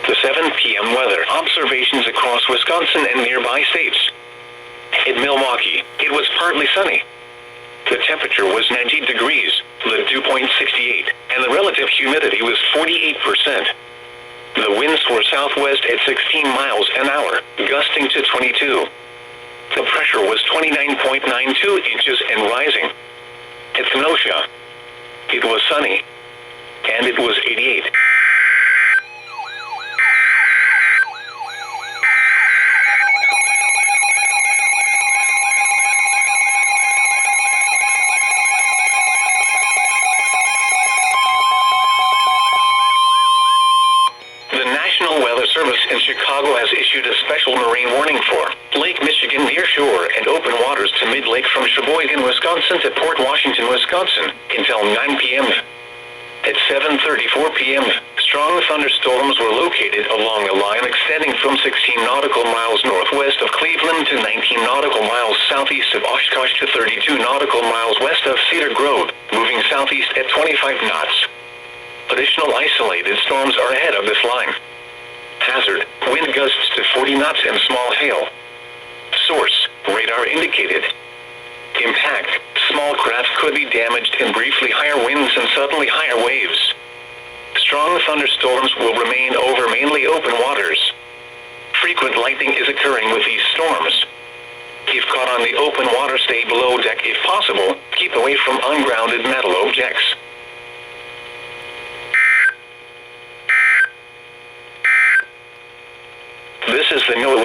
The 7 p.m. weather observations across Wisconsin and nearby states. In Milwaukee, it was partly sunny. The temperature was 90 degrees, the dew point 68, and the relative humidity was 48%. The winds were southwest at 16 miles an hour, gusting to 22. The pressure was 29.92 inches and rising. At Kenosha, it was sunny, and it was 88. The National Weather Service in Chicago has issued a special marine warning for Lake Michigan near shore and open waters to mid-lake from Sheboygan, Wisconsin to Port Washington, Wisconsin, until 9 p.m. At 7:34 p.m., strong thunderstorms were located along a line extending from 16 nautical miles northwest of Cleveland to 19 nautical miles southeast of Oshkosh to 32 nautical miles west of Cedar Grove, moving southeast at 25 knots. Additional isolated storms are ahead of this line. Hazard, wind gusts to 40 knots and small hail. Source, radar indicated. Impact, small craft could be damaged in briefly higher winds and suddenly higher waves. Strong thunderstorms will remain over mainly open waters. Frequent lightning is occurring with these storms. If caught on the open water, stay below deck if possible. Keep away from ungrounded metal objects. This is the NOAA